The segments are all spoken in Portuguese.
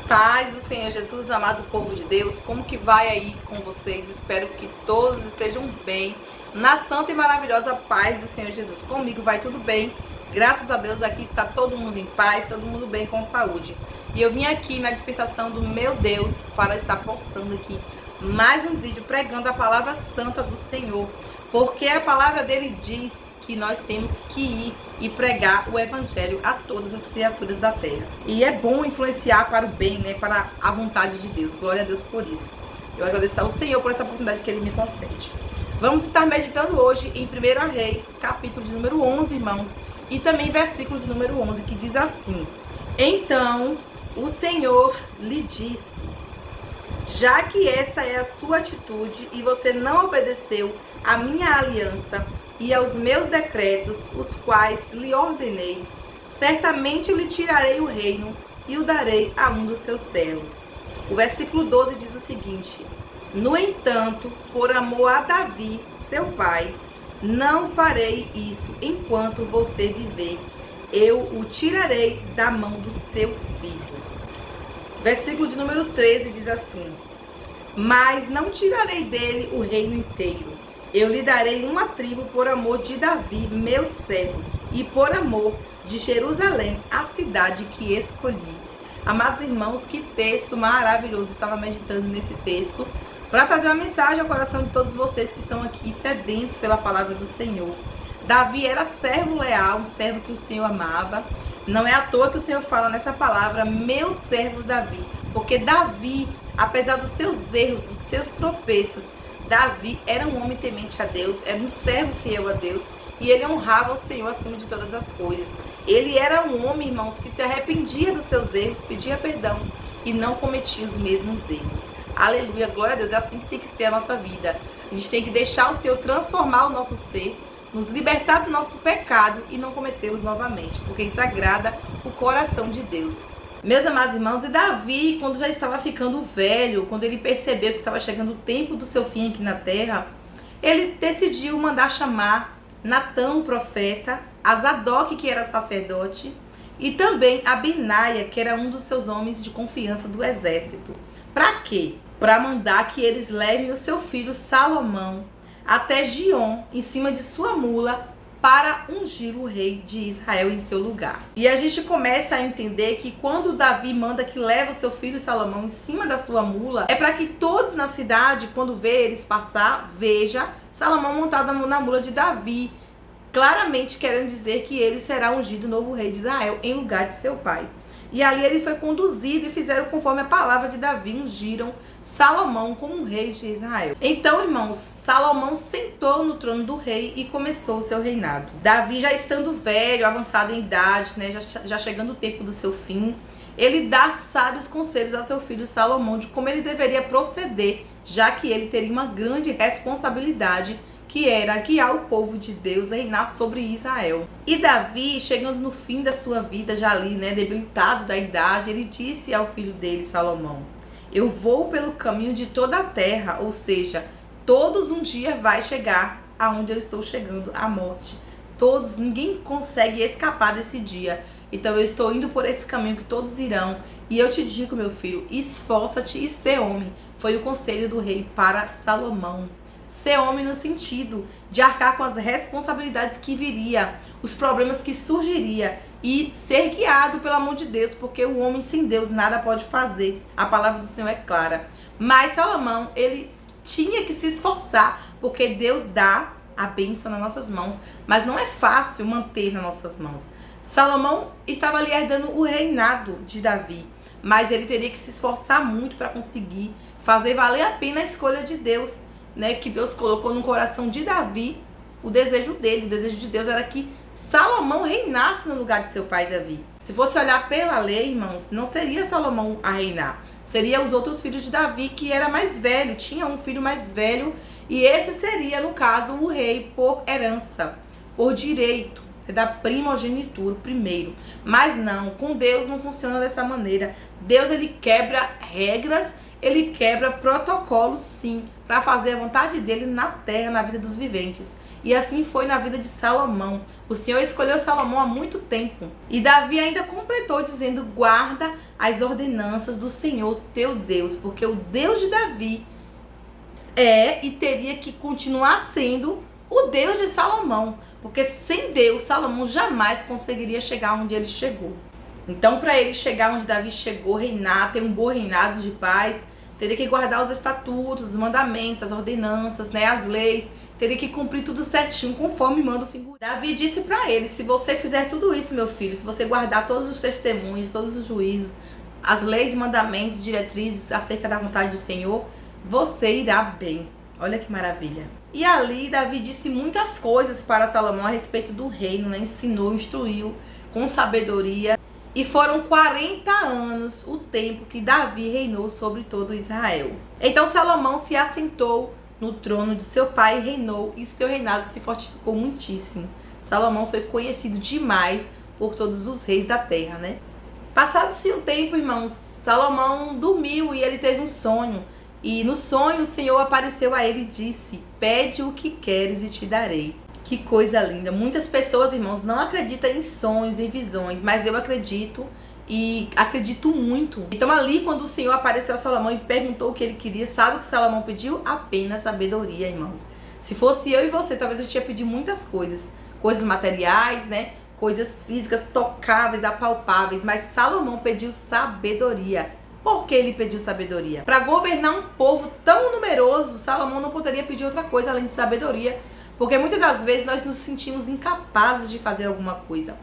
Paz do Senhor Jesus, amado povo de Deus, como que vai aí com vocês? Espero que todos estejam bem, na santa e maravilhosa paz do Senhor Jesus. Comigo vai tudo bem, graças a Deus aqui está todo mundo em paz, todo mundo bem com saúde. E eu vim aqui na dispensação do meu Deus para estar postando aqui mais um vídeo pregando a palavra santa do Senhor, porque a palavra dele diz que nós temos que ir e pregar o evangelho a todas as criaturas da terra. E é bom influenciar para o bem, né? Para a vontade de Deus. Glória a Deus por isso. Eu agradeço ao Senhor por essa oportunidade que Ele me concede. Vamos estar meditando hoje em 1 Reis, capítulo de número 11, irmãos, e também versículo de número 11, que diz assim: Então o Senhor lhe disse: já que essa é a sua atitude e você não obedeceu à minha aliança e aos meus decretos, os quais lhe ordenei, certamente lhe tirarei o reino e o darei a um dos seus servos. O versículo 12 diz o seguinte: no entanto, por amor a Davi, seu pai, não farei isso enquanto você viver. Eu o tirarei da mão do seu filho. Versículo de número 13 diz assim: mas não tirarei dele o reino inteiro. Eu lhe darei uma tribo por amor de Davi, meu servo, e por amor de Jerusalém, a cidade que escolhi. Amados irmãos, que texto maravilhoso. Estava meditando nesse texto para trazer uma mensagem ao coração de todos vocês que estão aqui sedentos pela palavra do Senhor. Davi era servo leal, um servo que o Senhor amava. Não é à toa que o Senhor fala nessa palavra, meu servo Davi. Porque Davi, apesar dos seus erros, dos seus tropeços, Davi era um homem temente a Deus, era um servo fiel a Deus e ele honrava o Senhor acima de todas as coisas. Ele era um homem, irmãos, que se arrependia dos seus erros, pedia perdão e não cometia os mesmos erros. Aleluia, glória a Deus, é assim que tem que ser a nossa vida. A gente tem que deixar o Senhor transformar o nosso ser, nos libertar do nosso pecado e não cometê-los novamente, porque isso agrada o coração de Deus. Meus amados irmãos, e Davi, quando já estava ficando velho, quando ele percebeu que estava chegando o tempo do seu fim aqui na terra, ele decidiu mandar chamar Natã, o profeta, a Zadok, que era sacerdote, e também a Benaia, que era um dos seus homens de confiança do exército. Para quê? Para mandar que eles levem o seu filho Salomão até Gion, em cima de sua mula, para ungir o rei de Israel em seu lugar. E a gente começa a entender que quando Davi manda que leve o seu filho Salomão em cima da sua mula, é para que todos na cidade, quando vê eles passar, veja Salomão montado na mula de Davi, claramente querendo dizer que ele será ungido novo rei de Israel em lugar de seu pai. E ali ele foi conduzido e fizeram conforme a palavra de Davi, ungiram Salomão como rei de Israel. Então, irmãos, Salomão sentou no trono do rei e começou o seu reinado. Davi, já estando velho, avançado em idade, né, já chegando o tempo do seu fim, ele dá sábios conselhos ao seu filho Salomão de como ele deveria proceder, já que ele teria uma grande responsabilidade, que era guiar o povo de Deus a reinar sobre Israel. E Davi, chegando no fim da sua vida, já ali, né, debilitado da idade, ele disse ao filho dele, Salomão: eu vou pelo caminho de toda a terra, ou seja, todos um dia vai chegar aonde eu estou chegando, a morte. Todos, ninguém consegue escapar desse dia. Então eu estou indo por esse caminho que todos irão. E eu te digo, meu filho, esforça-te e sê homem. Foi o conselho do rei para Salomão. Ser homem no sentido de arcar com as responsabilidades que viria, os problemas que surgiria e ser guiado pelo amor de Deus, porque o homem sem Deus nada pode fazer. A palavra do Senhor é clara. Mas Salomão, ele tinha que se esforçar, porque Deus dá a bênção nas nossas mãos, mas não é fácil manter nas nossas mãos. Salomão estava ali herdando o reinado de Davi, mas ele teria que se esforçar muito para conseguir fazer valer a pena a escolha de Deus, né, que Deus colocou no coração de Davi. O desejo dele, o desejo de Deus era que Salomão reinasse no lugar de seu pai Davi. Se fosse olhar pela lei, irmãos, não seria Salomão a reinar, seria os outros filhos de Davi, que era mais velho, tinha um filho mais velho, e esse seria, no caso, o rei por herança, por direito, da primogenitura, primeiro. Mas não, com Deus não funciona dessa maneira. Deus, ele quebra regras ele quebra protocolos, sim, para fazer a vontade dele na terra, na vida dos viventes. E assim foi na vida de Salomão. O Senhor escolheu Salomão há muito tempo. E Davi ainda completou dizendo: guarda as ordenanças do Senhor teu Deus, porque o Deus de Davi é e teria que continuar sendo o Deus de Salomão, porque sem Deus, Salomão jamais conseguiria chegar onde ele chegou. Então, para ele chegar onde Davi chegou, reinar, ter um bom reinado de paz, teria que guardar os estatutos, os mandamentos, as ordenanças, né, as leis, teria que cumprir tudo certinho, conforme manda o figurino. Davi disse para ele: se você fizer tudo isso, meu filho, se você guardar todos os testemunhos, todos os juízos, as leis, mandamentos, diretrizes acerca da vontade do Senhor, você irá bem. Olha que maravilha. E ali Davi disse muitas coisas para Salomão a respeito do reino, né? Ensinou, instruiu com sabedoria. E foram 40 anos o tempo que Davi reinou sobre todo Israel. Então Salomão se assentou no trono de seu pai e reinou, e seu reinado se fortificou muitíssimo. Salomão foi conhecido demais por todos os reis da terra, né? Passado-se um tempo, irmãos, Salomão dormiu e ele teve um sonho. E no sonho o Senhor apareceu a ele e disse: pede o que queres e te darei. Que coisa linda. Muitas pessoas, irmãos, não acreditam em sonhos, em visões, mas eu acredito e acredito muito. Então ali, quando o Senhor apareceu a Salomão e perguntou o que ele queria, sabe o que Salomão pediu? Apenas sabedoria, irmãos. Se fosse eu e você, talvez eu tinha pedido muitas coisas. Coisas materiais, né? Coisas físicas, tocáveis, apalpáveis. Mas Salomão pediu sabedoria. Por que ele pediu sabedoria? Para governar um povo tão numeroso, Salomão não poderia pedir outra coisa além de sabedoria. Porque muitas das vezes nós nos sentimos incapazes de fazer alguma coisa.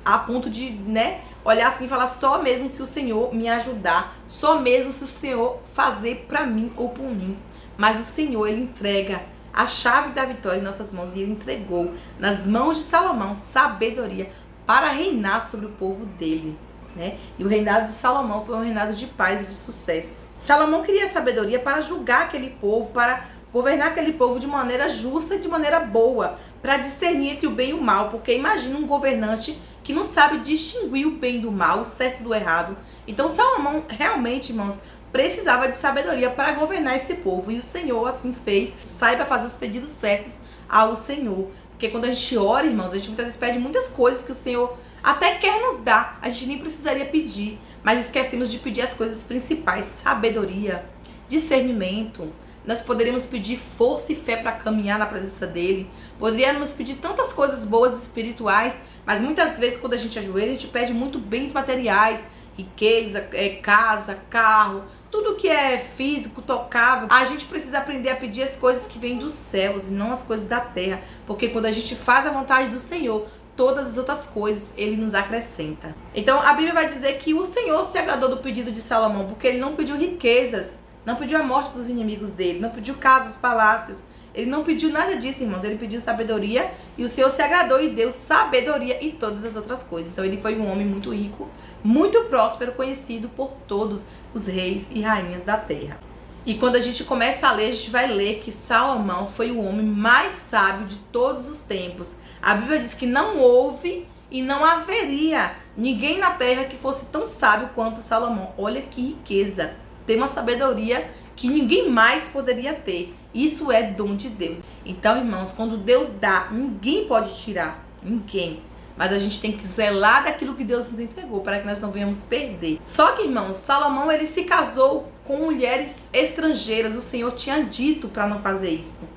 A ponto de, né, olhar assim e falar: só mesmo se o Senhor me ajudar. Só mesmo se o Senhor fazer para mim ou por mim. Mas o Senhor, ele entrega a chave da vitória em nossas mãos. E ele entregou nas mãos de Salomão sabedoria para reinar sobre o povo dele, né? E o reinado de Salomão foi um reinado de paz e de sucesso. Salomão queria sabedoria para julgar aquele povo, para governar aquele povo de maneira justa e de maneira boa, para discernir entre o bem e o mal, porque imagina um governante que não sabe distinguir o bem do mal, o certo do errado. Então Salomão realmente, irmãos, precisava de sabedoria para governar esse povo, e o Senhor assim fez. Saiba fazer os pedidos certos ao Senhor, porque quando a gente ora, irmãos, a gente muitas vezes pede muitas coisas que o Senhor até quer nos dar, a gente nem precisaria pedir, mas esquecemos de pedir as coisas principais: sabedoria, discernimento. Nós poderíamos pedir força e fé para caminhar na presença dele. Poderíamos pedir tantas coisas boas espirituais, mas muitas vezes quando a gente ajoelha, a gente pede muito bens materiais, riqueza, casa, carro, tudo que é físico, tocável. A gente precisa aprender a pedir as coisas que vêm dos céus e não as coisas da terra, porque quando a gente faz a vontade do Senhor, todas as outras coisas ele nos acrescenta. Então a Bíblia vai dizer que o Senhor se agradou do pedido de Salomão, porque ele não pediu riquezas, não pediu a morte dos inimigos dele, não pediu casas, palácios, ele não pediu nada disso, irmãos. Ele pediu sabedoria e o Senhor se agradou e deu sabedoria e todas as outras coisas. Então ele foi um homem muito rico, muito próspero, conhecido por todos os reis e rainhas da terra. E quando a gente começa a ler, a gente vai ler que Salomão foi o homem mais sábio de todos os tempos. A Bíblia diz que não houve e não haveria ninguém na terra que fosse tão sábio quanto Salomão. Olha que riqueza! Tem uma sabedoria que ninguém mais poderia ter. Isso é dom de Deus. Então, irmãos, quando Deus dá, ninguém pode tirar. Ninguém. Mas a gente tem que zelar daquilo que Deus nos entregou, para que nós não venhamos perder. Só que, irmãos, Salomão, ele se casou com mulheres estrangeiras. O Senhor tinha dito para não fazer isso.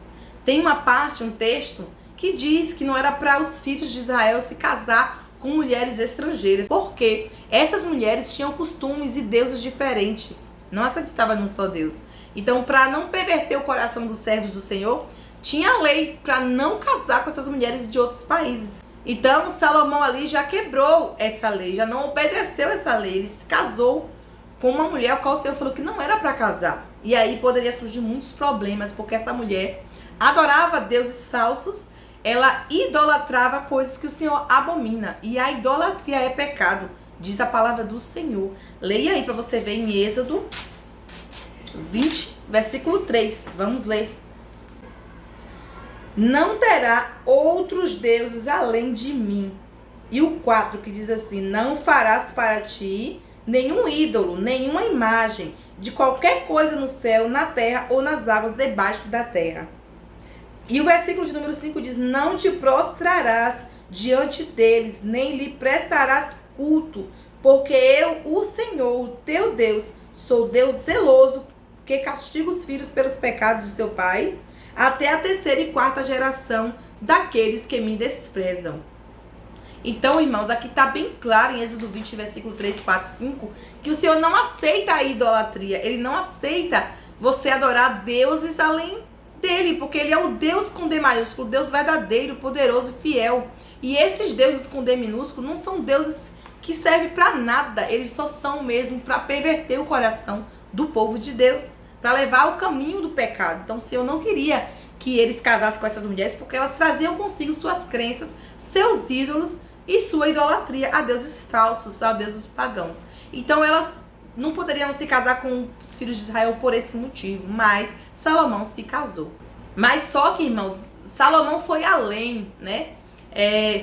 Tem uma parte, um texto, que diz que não era para os filhos de Israel se casar com mulheres estrangeiras. Porque essas mulheres tinham costumes e deuses diferentes. Não acreditava num só Deus. Então, para não perverter o coração dos servos do Senhor, tinha lei para não casar com essas mulheres de outros países. Então, Salomão ali já quebrou essa lei, já não obedeceu essa lei. Ele se casou com uma mulher ao qual o Senhor falou que não era para casar. E aí poderia surgir muitos problemas, porque essa mulher adorava deuses falsos, ela idolatrava coisas que o Senhor abomina. E a idolatria é pecado, diz a palavra do Senhor. Leia aí para você ver em Êxodo 20, versículo 3. Vamos ler. Não terá outros deuses além de mim. E o 4 que diz assim: não farás para ti nenhum ídolo, nenhuma imagem de qualquer coisa no céu, na terra ou nas águas debaixo da terra. E o versículo de número 5 diz: não te prostrarás diante deles, nem lhe prestarás culto, porque eu, o Senhor, o teu Deus, sou Deus zeloso, que castiga os filhos pelos pecados de seu pai, até a terceira e quarta geração daqueles que me desprezam. Então, irmãos, aqui está bem claro em Êxodo 20, versículo 3, 4, 5, que o Senhor não aceita a idolatria. Ele não aceita você adorar deuses além dele, porque ele é o Deus com D maiúsculo, o Deus verdadeiro, poderoso e fiel. E esses deuses com D minúsculo não são deuses que servem para nada. Eles só são mesmo para perverter o coração do povo de Deus, para levar ao caminho do pecado. Então o Senhor não queria que eles casassem com essas mulheres, porque elas traziam consigo suas crenças, seus ídolos e sua idolatria a deuses falsos, a deuses pagãos. Então elas não poderiam se casar com os filhos de Israel por esse motivo, mas Salomão se casou. Mas só que, irmãos, Salomão foi além, né?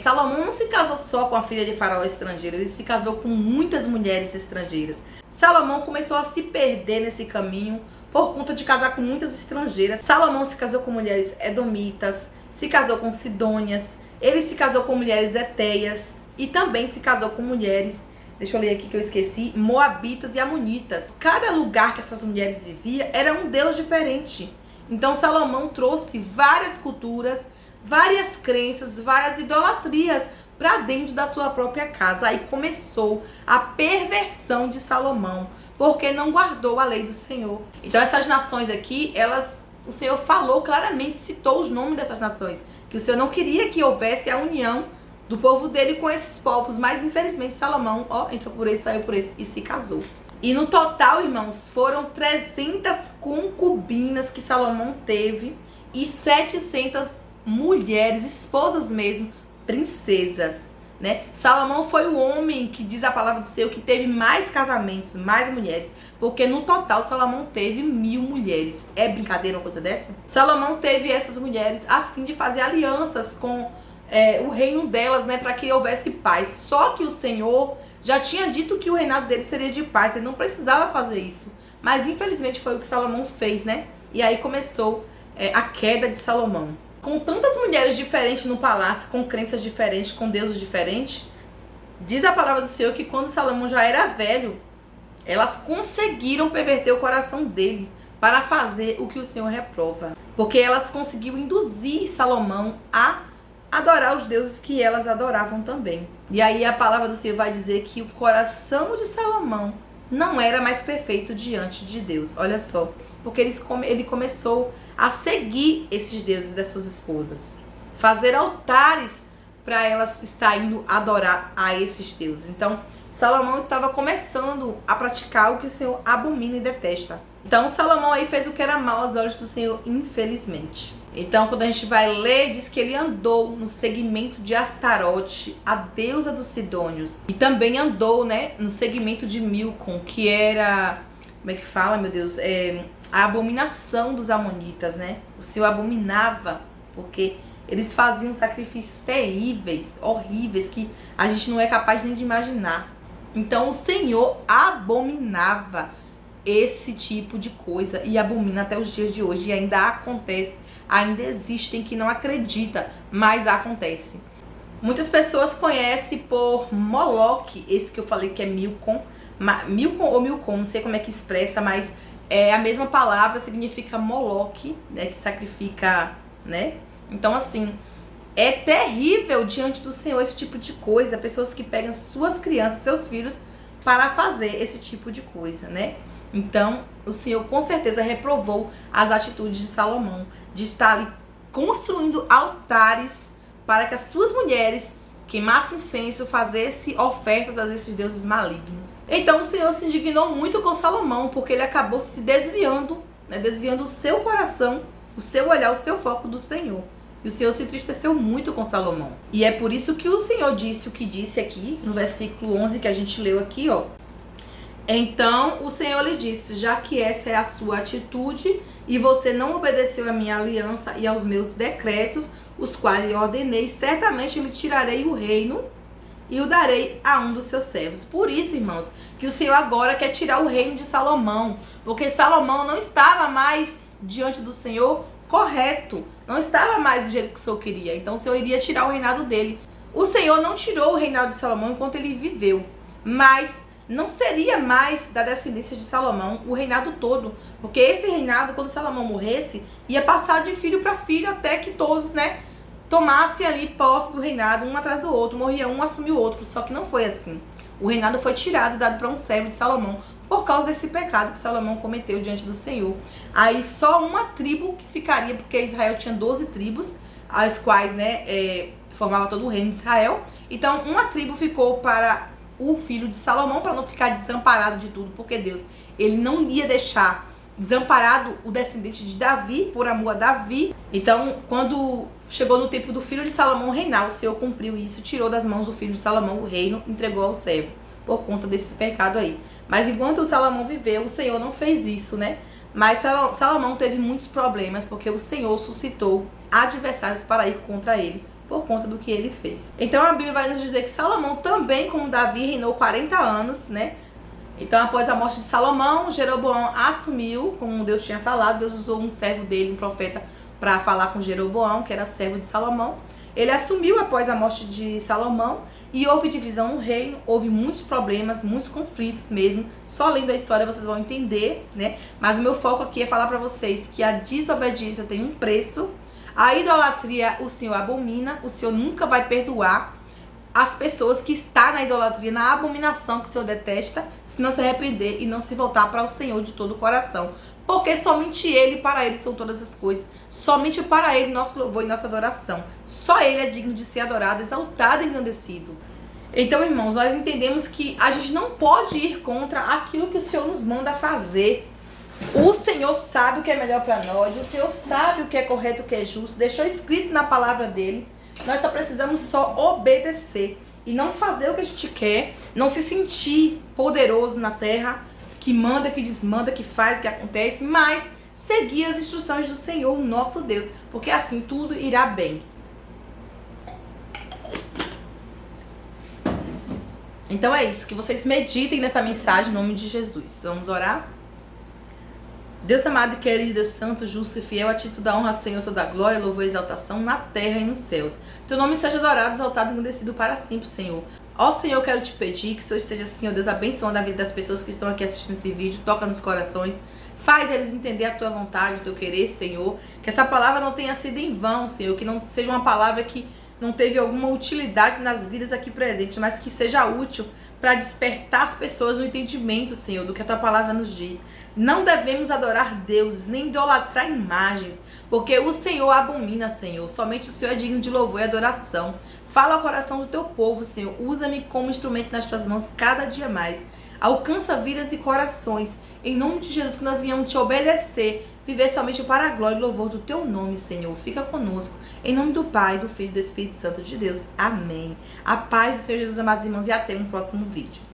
Salomão não se casou só com a filha de Faraó estrangeira, ele se casou com muitas mulheres estrangeiras. Salomão começou a se perder nesse caminho por conta de casar com muitas estrangeiras. Salomão se casou com mulheres edomitas, se casou com sidônias, ele se casou com mulheres etéias e também se casou com mulheres, deixa eu ler aqui que eu esqueci, moabitas e amonitas. Cada lugar que essas mulheres viviam era um deus diferente. Então Salomão trouxe várias culturas, várias crenças, várias idolatrias para dentro da sua própria casa. Aí começou a perversão de Salomão, porque não guardou a lei do Senhor. Então essas nações aqui, o Senhor falou claramente, citou os nomes dessas nações, que o Senhor não queria que houvesse a união do povo dele com esses povos, mas infelizmente Salomão, entrou por esse, saiu por esse e se casou. E no total, irmãos, foram 300 concubinas que Salomão teve e 700 mulheres, esposas mesmo, princesas, né? Salomão foi o homem que diz a palavra do Senhor que teve mais casamentos, mais mulheres, porque no total Salomão teve 1000 mulheres. É brincadeira uma coisa dessa? Salomão teve essas mulheres a fim de fazer alianças com o reino delas, né, para que houvesse paz. Só que o Senhor já tinha dito que o reinado dele seria de paz, ele não precisava fazer isso, mas infelizmente foi o que Salomão fez, né? E aí começou a queda de Salomão. Com tantas mulheres diferentes no palácio, com crenças diferentes, com deuses diferentes, diz a palavra do Senhor que quando Salomão já era velho, elas conseguiram perverter o coração dele para fazer o que o Senhor reprova, porque elas conseguiram induzir Salomão a adorar os deuses que elas adoravam também. E aí a palavra do Senhor vai dizer que o coração de Salomão não era mais perfeito diante de Deus. Olha só, porque ele começou a seguir esses deuses das suas esposas, fazer altares para elas estar indo adorar a esses deuses. Então Salomão estava começando a praticar o que o Senhor abomina e detesta. Então Salomão aí fez o que era mal aos olhos do Senhor, infelizmente. Então quando a gente vai ler, diz que ele andou no segmento de Astarote, a deusa dos sidônios. E também andou, né, no segmento de Milcom, que era, como é que fala, meu Deus? A abominação dos amonitas, né? O Senhor abominava, porque eles faziam sacrifícios terríveis, horríveis, que a gente não é capaz nem de imaginar. Então o Senhor abominava esse tipo de coisa e abomina até os dias de hoje. E ainda acontece, ainda existem que não acreditam, mas acontece. Muitas pessoas conhecem por Moloque, esse que eu falei que é Milcom. Milcom ou Milcom, não sei como é que expressa, mas a mesma palavra significa Moloque, né, que sacrifica, né? Então assim, é terrível diante do Senhor esse tipo de coisa, pessoas que pegam suas crianças, seus filhos, para fazer esse tipo de coisa, né? Então, o Senhor com certeza reprovou as atitudes de Salomão, de estar ali construindo altares para que as suas mulheres queimassem incenso, fizessem ofertas a esses deuses malignos. Então, o Senhor se indignou muito com Salomão, porque ele acabou se desviando, né, desviando o seu coração, o seu olhar, o seu foco do Senhor. E o Senhor se entristeceu muito com Salomão. E é por isso que o Senhor disse o que disse aqui, no versículo 11 que a gente leu aqui, ó. Então o Senhor lhe disse: já que essa é a sua atitude e você não obedeceu à minha aliança e aos meus decretos, os quais eu ordenei, certamente lhe tirarei o reino e o darei a um dos seus servos. Por isso, irmãos, que o Senhor agora quer tirar o reino de Salomão, porque Salomão não estava mais diante do Senhor correto, não estava mais do jeito que o Senhor queria. Então o Senhor iria tirar o reinado dele. O Senhor não tirou o reinado de Salomão enquanto ele viveu, mas não seria mais da descendência de Salomão o reinado todo, porque esse reinado, quando Salomão morresse, ia passar de filho para filho até que todos, tomassem ali posse do reinado, um atrás do outro, morria um, assumiu o outro. Só que não foi assim. O reinado foi tirado e dado para um servo de Salomão por causa desse pecado que Salomão cometeu diante do Senhor. Aí só uma tribo que ficaria, porque Israel tinha 12 tribos, as quais formava todo o reino de Israel. Então uma tribo ficou para o filho de Salomão, para não ficar desamparado de tudo, porque Deus, ele não ia deixar desamparado o descendente de Davi, por amor a Davi. Então, quando chegou no tempo do filho de Salomão reinar, o Senhor cumpriu isso, tirou das mãos do filho de Salomão o reino, entregou ao servo, por conta desse pecado aí. Mas enquanto o Salomão viveu, o Senhor não fez isso, Mas Salomão teve muitos problemas, porque o Senhor suscitou adversários para ir contra ele, por conta do que ele fez. Então a Bíblia vai nos dizer que Salomão também, como Davi, reinou 40 anos, Então após a morte de Salomão, Jeroboão assumiu, como Deus tinha falado. Deus usou um servo dele, um profeta, para falar com Jeroboão, que era servo de Salomão. Ele assumiu após a morte de Salomão e houve divisão no reino, houve muitos problemas, muitos conflitos mesmo. Só lendo a história vocês vão entender, Mas o meu foco aqui é falar para vocês que a desobediência tem um preço. A idolatria o Senhor abomina, o Senhor nunca vai perdoar as pessoas que estão na idolatria, na abominação que o Senhor detesta, se não se arrepender e não se voltar para o Senhor de todo o coração. Porque somente Ele, para Ele são todas as coisas, somente para Ele nosso louvor e nossa adoração. Só Ele é digno de ser adorado, exaltado e engrandecido. Então, irmãos, nós entendemos que a gente não pode ir contra aquilo que o Senhor nos manda fazer. O Senhor sabe o que é melhor para nós, o Senhor sabe o que é correto, o que é justo, deixou escrito na palavra dele. Nós só precisamos só obedecer e não fazer o que a gente quer, não se sentir poderoso na terra, que manda, que desmanda, que faz, que acontece, mas seguir as instruções do Senhor, nosso Deus, porque assim tudo irá bem. Então é isso, que vocês meditem nessa mensagem em nome de Jesus. Vamos orar? Deus amado e querido, Deus santo, justo e fiel, a ti toda a honra, Senhor, toda a glória, louvor e exaltação na terra e nos céus. Teu nome seja adorado, exaltado e engrandecido para sempre, Senhor. Ó Senhor, eu quero te pedir que o Senhor esteja, Senhor Deus, abençoando a vida das pessoas que estão aqui assistindo esse vídeo, toca nos corações, faz eles entender a tua vontade, o teu querer, Senhor. Que essa palavra não tenha sido em vão, Senhor, que não seja uma palavra que não teve alguma utilidade nas vidas aqui presentes, mas que seja útil para despertar as pessoas no entendimento, Senhor, do que a tua palavra nos diz. Não devemos adorar deuses, nem idolatrar imagens, porque o Senhor abomina, Senhor. Somente o Senhor é digno de louvor e adoração. Fala ao coração do teu povo, Senhor. Usa-me como instrumento nas tuas mãos cada dia mais. Alcança vidas e corações. Em nome de Jesus, que nós venhamos te obedecer, viver somente para a glória e louvor do teu nome, Senhor. Fica conosco. Em nome do Pai, do Filho e do Espírito Santo de Deus. Amém. A paz do Senhor Jesus, amados irmãos, e até um próximo vídeo.